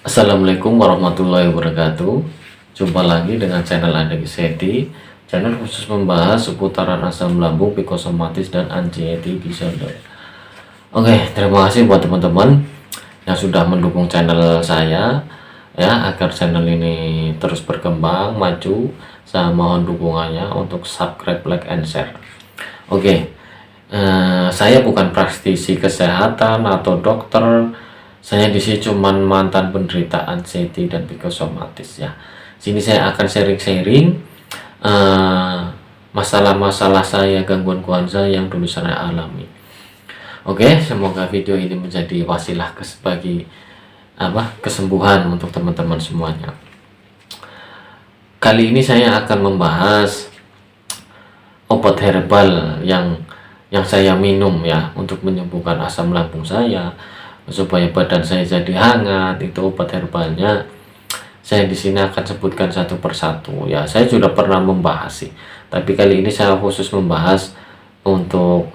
Assalamualaikum warahmatullahi wabarakatuh. Jumpa lagi dengan channel Anda Seti, channel khusus membahas seputaran asam lambung, psikosomatis, dan anxiety disorder. Oke, terima kasih buat teman-teman yang sudah mendukung channel saya ya, agar channel ini terus berkembang, maju. Saya mohon dukungannya untuk subscribe, like, and share. Oke, saya bukan praktisi kesehatan atau dokter. Saya di sini cuman mantan penderita anxiety dan psikosomatis ya. Sini saya akan sharing-sharing masalah-masalah saya, gangguan saya yang dulu saya alami. Oke, semoga video ini menjadi wasilah bagi kesembuhan untuk teman-teman semuanya. Kali ini saya akan membahas obat herbal yang saya minum ya, untuk menyembuhkan asam lambung saya, supaya badan saya jadi hangat. Itu obat herbalnya. Saya di sini akan sebutkan satu persatu ya. Saya sudah pernah membahas sih, tapi kali ini saya khusus membahas untuk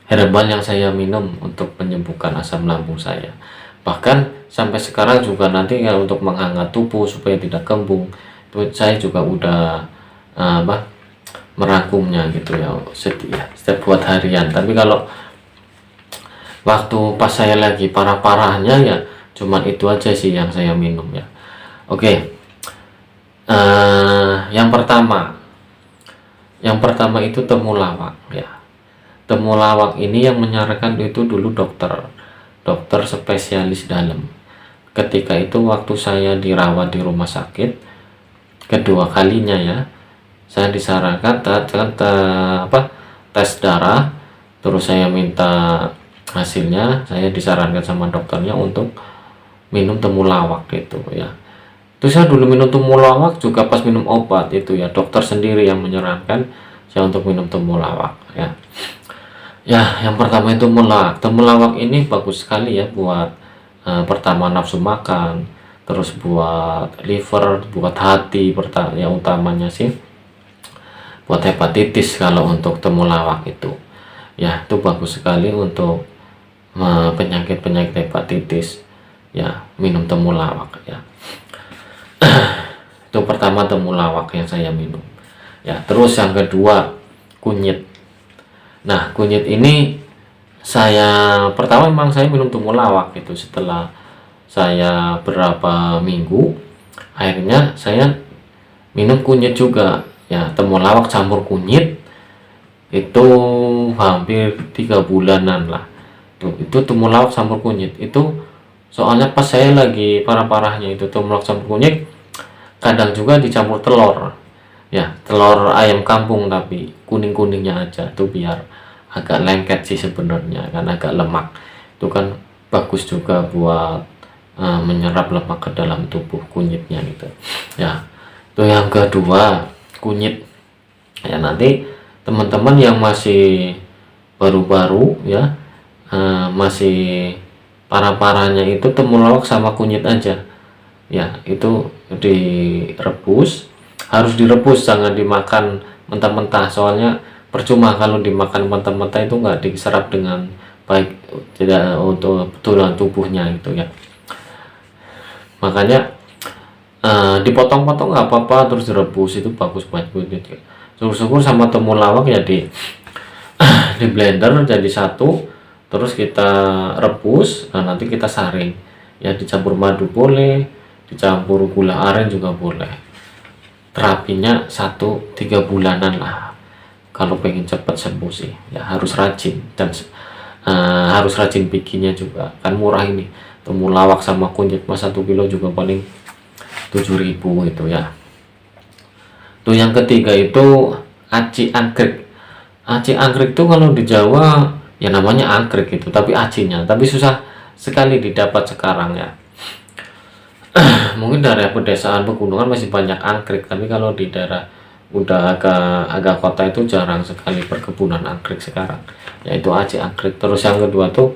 herbal yang saya minum untuk menyembuhkan asam lambung saya. Bahkan sampai sekarang juga nanti ya, untuk menghangat tubuh supaya tidak kembung, itu saya juga udah merangkumnya gitu ya, setiap buat harian. Tapi kalau waktu pas saya lagi parah-parahnya ya, cuman itu aja sih yang saya minum ya. Oke, yang pertama itu temulawak ya. Temulawak ini yang menyarankan itu dulu dokter spesialis dalam. Ketika itu waktu saya dirawat di rumah sakit kedua kalinya ya, saya disarankan tes darah. Terus saya minta hasilnya, saya disarankan sama dokternya untuk minum temulawak gitu ya. Terus saya dulu minum temulawak juga pas minum obat itu ya, dokter sendiri yang menyarankan saya untuk minum temulawak ya. Ya, yang pertama itu temulawak ini bagus sekali ya buat pertama nafsu makan, terus buat liver, buat hati, yang utamanya sih buat hepatitis. Kalau untuk temulawak itu ya, itu bagus sekali untuk penyakit hepatitis ya, minum temulawak ya. Itu pertama temulawak yang saya minum ya. Terus yang kedua kunyit. Nah, kunyit ini saya pertama memang saya minum temulawak itu, setelah saya berapa minggu akhirnya saya minum kunyit juga ya, temulawak campur kunyit. Itu hampir 3 bulanan lah tuh, itu temulawak campur kunyit itu. Soalnya pas saya lagi parah-parahnya itu temulawak campur kunyit, kadang juga dicampur telur ya, telur ayam kampung tapi kuning-kuningnya aja tuh, biar agak lengket sih sebenarnya, kan agak lemak. Itu kan bagus juga buat menyerap lemak ke dalam tubuh kunyitnya gitu ya. Itu yang kedua kunyit ya. Nanti teman-teman yang masih baru-baru ya, masih parah-parahnya, itu temulawak sama kunyit aja ya. Itu direbus, harus direbus, jangan dimakan mentah-mentah. Soalnya percuma kalau dimakan mentah-mentah, itu nggak diserap dengan baik, tidak untuk tulang tubuhnya itu ya. Makanya dipotong-potong nggak apa-apa, terus direbus, itu bagus buat kulit ya. Syukur-syukur sama temulawak ya di blender jadi satu, terus kita rebus. Nah, nanti kita saring ya, dicampur madu boleh, dicampur gula aren juga boleh. Terapinya 3 bulanan lah kalau pengen cepat sembuh sih ya. Harus rajin, dan harus rajin bikinnya juga, kan murah ini temulawak sama kunyit, mas 1 kilo juga paling 7.000 itu ya. Tuh yang ketiga itu aci anggrek. Aci anggrek itu kalau di Jawa ya namanya anggrek itu, tapi acinya tapi susah sekali didapat sekarang ya. Mungkin daerah pedesaan pegunungan masih banyak anggrek, tapi kalau di daerah udah agak kota itu jarang sekali perkebunan anggrek sekarang, yaitu aci anggrek. Terus yang kedua tuh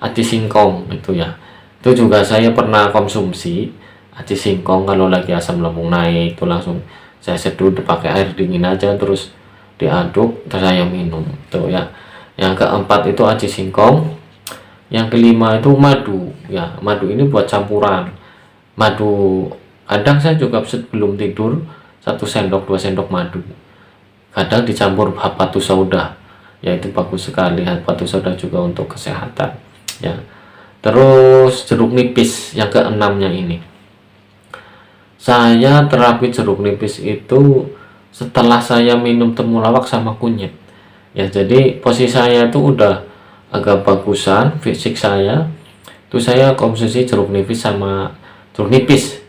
aci singkong itu ya. Itu juga saya pernah konsumsi aci singkong kalau lagi asam lambung naik, itu langsung saya seduh pakai air dingin aja, terus diaduk, terus saya minum tuh ya. Yang keempat itu aci singkong. Yang kelima itu madu ya. Madu ini buat campuran madu. Kadang saya juga sebelum tidur 1 sendok 2 sendok madu, kadang dicampur habatus sauda, yaitu bagus sekali. Habatus sauda juga untuk kesehatan ya. Terus jeruk nipis yang keenamnya ini, saya terapi jeruk nipis itu setelah saya minum temulawak sama kunyit ya. Jadi posisi saya itu udah agak bagusan fisik saya, itu saya konsumsi jeruk nipis sama jeruk nipis,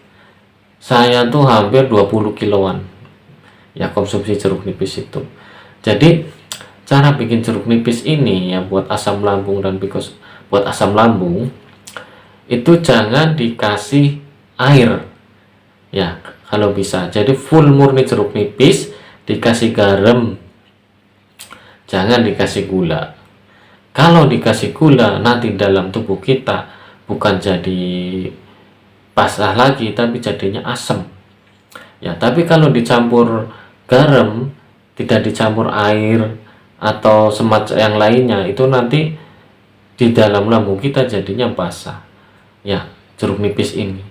saya tuh hampir 20 kiloan ya konsumsi jeruk nipis itu. Jadi cara bikin jeruk nipis ini ya buat asam lambung dan buat asam lambung itu jangan dikasih air ya kalau bisa. Jadi full murni jeruk nipis, dikasih garam, jangan dikasih gula. Kalau dikasih gula nanti dalam tubuh kita bukan jadi basah lagi tapi jadinya asam ya. Tapi kalau dicampur garam, tidak dicampur air atau semacam yang lainnya, itu nanti di dalam lambung kita jadinya basah ya jeruk nipis ini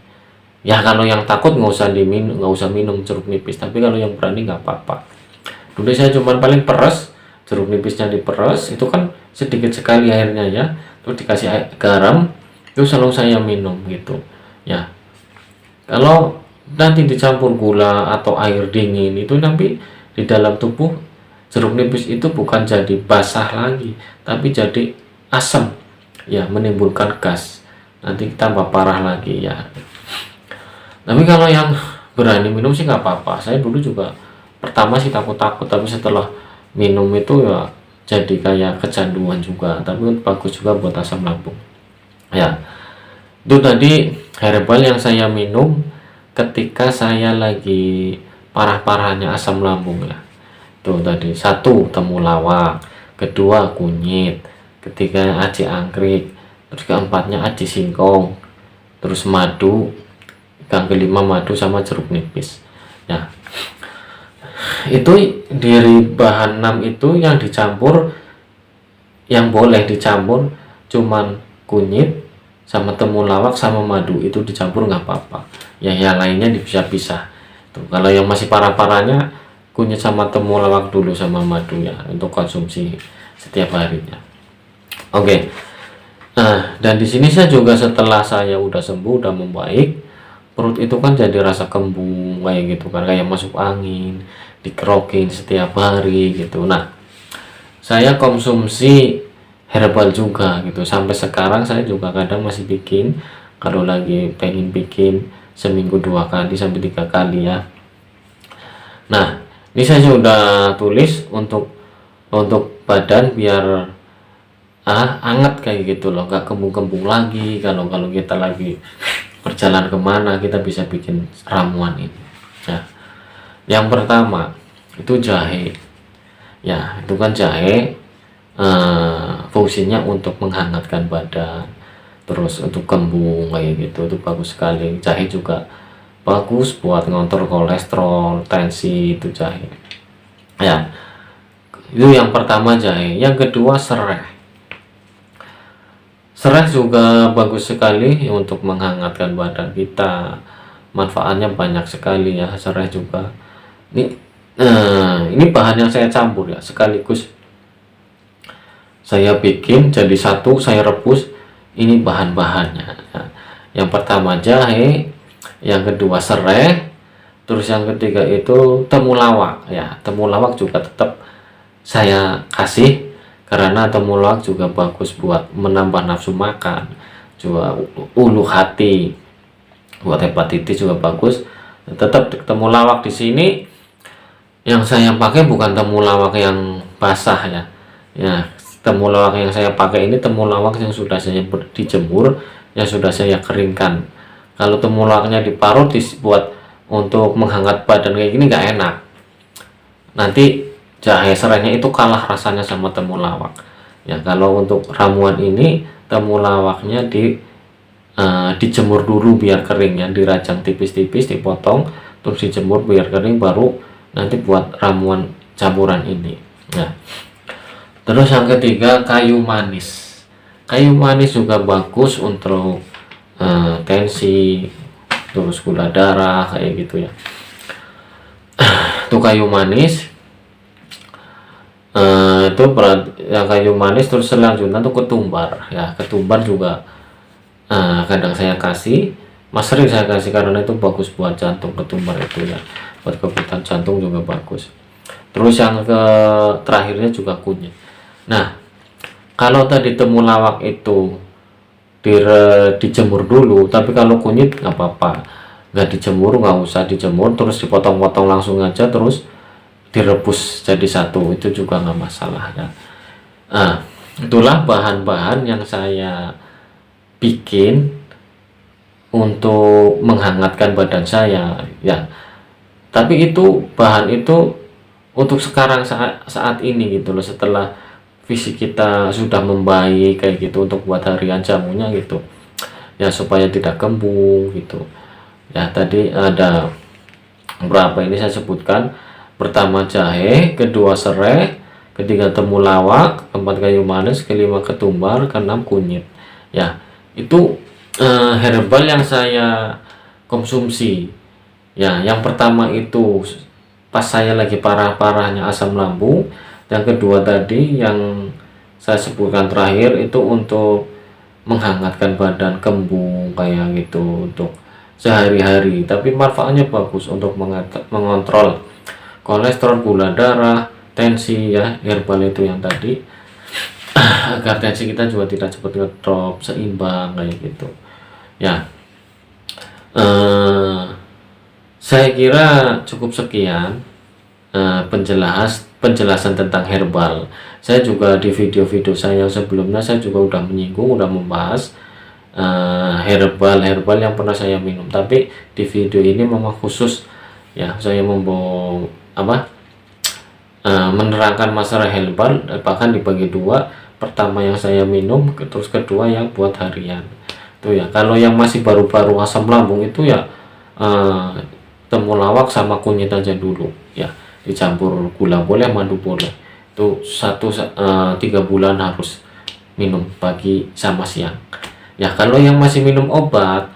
ya. Kalau yang takut nggak usah minum jeruk nipis, tapi kalau yang berani nggak apa-apa. Dulu saya cuman paling peres, jeruk nipisnya diperes, itu kan sedikit sekali airnya ya, terus dikasih garam, itu selalu saya minum gitu ya. Kalau nanti dicampur gula atau air dingin, itu nanti di dalam tubuh jeruk nipis itu bukan jadi basah lagi tapi jadi asam ya, menimbulkan gas, nanti tambah parah lagi ya. Tapi kalau yang berani minum sih nggak apa-apa. Saya dulu juga pertama sih takut-takut, tapi setelah minum itu ya jadi kayak kecanduan juga, tapi bagus juga buat asam lambung ya. Itu tadi herbal yang saya minum ketika saya lagi parah-parahnya asam lambung ya. Tuh tadi, 1 temulawak, kedua kunyit, ketiga aci angkrik, terus keempatnya aci singkong, terus madu, yang kelima madu sama jeruk nipis ya. Itu dari bahan 6 itu yang dicampur, yang boleh dicampur cuman kunyit sama temulawak sama madu, itu dicampur nggak apa-apa ya. Yang lainnya bisa pisah tuh. Kalau yang masih parah-parahnya, kunyit sama temulawak dulu sama madu ya untuk konsumsi setiap harinya. Oke. Nah, dan di sini saya juga setelah saya udah sembuh, udah membaik, perut itu kan jadi rasa kembung kayak gitu kan, kayak masuk angin, dikerokin setiap hari gitu. Nah, saya konsumsi herbal juga gitu. Sampai sekarang saya juga kadang masih bikin, kalau lagi pengen bikin seminggu 2 kali sampai 3 kali ya. Nah, ini saya sudah tulis untuk badan biar anget kayak gitu loh, nggak kembung-kembung lagi. Kalau kita lagi berjalan kemana, kita bisa bikin ramuan ini ya. Yang pertama itu jahe ya. Itu kan jahe fungsinya untuk menghangatkan badan, terus untuk kembung kayak gitu, itu bagus sekali. Jahe juga bagus buat ngontrol kolesterol, tensi, itu jahe ya. Itu yang pertama jahe. Yang kedua serai. Serai juga bagus sekali untuk menghangatkan badan kita, manfaatnya banyak sekali ya serai juga. Ini bahan yang saya campur ya, sekaligus saya bikin jadi satu, saya rebus. Ini bahan-bahannya ya. Yang pertama jahe, yang kedua serai, terus yang ketiga itu temulawak ya. Temulawak juga tetap saya kasih karena temulawak juga bagus buat menambah nafsu makan, juga ulu hati, buat hepatitis juga bagus. Tetap temulawak di sini yang saya pakai bukan temulawak yang basah ya. Ya, temulawak yang saya pakai ini temulawak yang sudah saya dijemur, yang sudah saya keringkan. Kalau temulawaknya diparut buat untuk menghangat badan kayak gini nggak enak. Nanti jahe serainya itu kalah rasanya sama temulawak ya. Kalau untuk ramuan ini temulawaknya dijemur dulu biar kering ya, dirajang tipis-tipis, dipotong, terus dijemur biar kering, baru nanti buat ramuan campuran ini ya. Terus yang ketiga kayu manis. Kayu manis juga bagus untuk tensi, terus gula darah kayak gitu ya. Itu kayu manis. Itu yang kayu manis. Terus selanjutnya tuh ketumbar ya. Ketumbar juga kadang saya kasih, sering saya kasih karena itu bagus buat jantung. Ketumbar itu ya, buat kebutuhan jantung juga bagus. Terus yang terakhirnya juga kunyit. Nah, kalau tadi temulawak itu dijemur dulu, tapi kalau kunyit nggak apa-apa, nggak dijemur, nggak usah dijemur, terus dipotong-potong langsung aja, terus direbus jadi satu, itu juga nggak masalah ya. Itulah bahan-bahan yang saya bikin untuk menghangatkan badan saya ya. Tapi itu bahan itu untuk sekarang, saat ini gitu loh, setelah fisik kita sudah membaik kayak gitu, untuk buat harian jamunya gitu ya, supaya tidak kembung gitu ya. Tadi ada berapa ini saya sebutkan: pertama jahe, kedua serai, ketiga temulawak, keempat kayu manis, kelima ketumbar, keenam kunyit ya. Itu herbal yang saya konsumsi ya. Yang pertama itu pas saya lagi parah-parahnya asam lambung. Yang kedua tadi yang saya sebutkan terakhir itu untuk menghangatkan badan, kembung kayak gitu, untuk sehari-hari. Tapi manfaatnya bagus untuk mengontrol kolesterol, gula darah, tensi ya. Herbal itu yang tadi agar tensi kita juga tidak cepat ngedrop, seimbang kayak gitu ya. Saya kira cukup sekian penjelasan tentang herbal. Saya juga di video-video saya sebelumnya saya juga udah menyinggung, udah membahas herbal yang pernah saya minum. Tapi di video ini memang khusus ya, saya menerangkan masalah herbal, bahkan dibagi dua. Pertama yang saya minum, terus kedua yang buat harian tuh ya. Kalau yang masih baru-baru asam lambung itu ya temulawak sama kunyit aja dulu ya, dicampur gula boleh, madu boleh. Itu 3 bulan harus minum pagi sama siang ya. Kalau yang masih minum obat,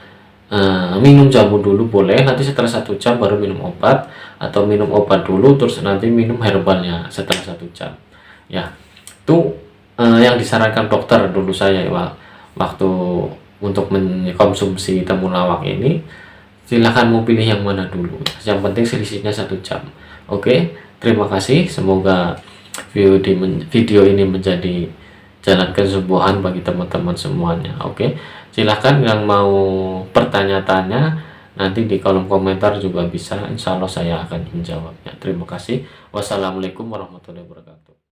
minum jamu dulu boleh, nanti setelah 1 jam baru minum obat, atau minum obat dulu terus nanti minum herbalnya setelah 1 jam ya. Itu yang disarankan dokter dulu saya waktu untuk mengkonsumsi temulawak ini. Silahkan mau pilih yang mana dulu, yang penting selisihnya 1 jam. Oke, terima kasih. Semoga video ini menjadi jalan kesembuhan bagi teman-teman semuanya. Oke, silahkan yang mau bertanya-tanya nanti di kolom komentar juga bisa, insya Allah saya akan menjawabnya. Terima kasih. Wassalamualaikum warahmatullahi wabarakatuh.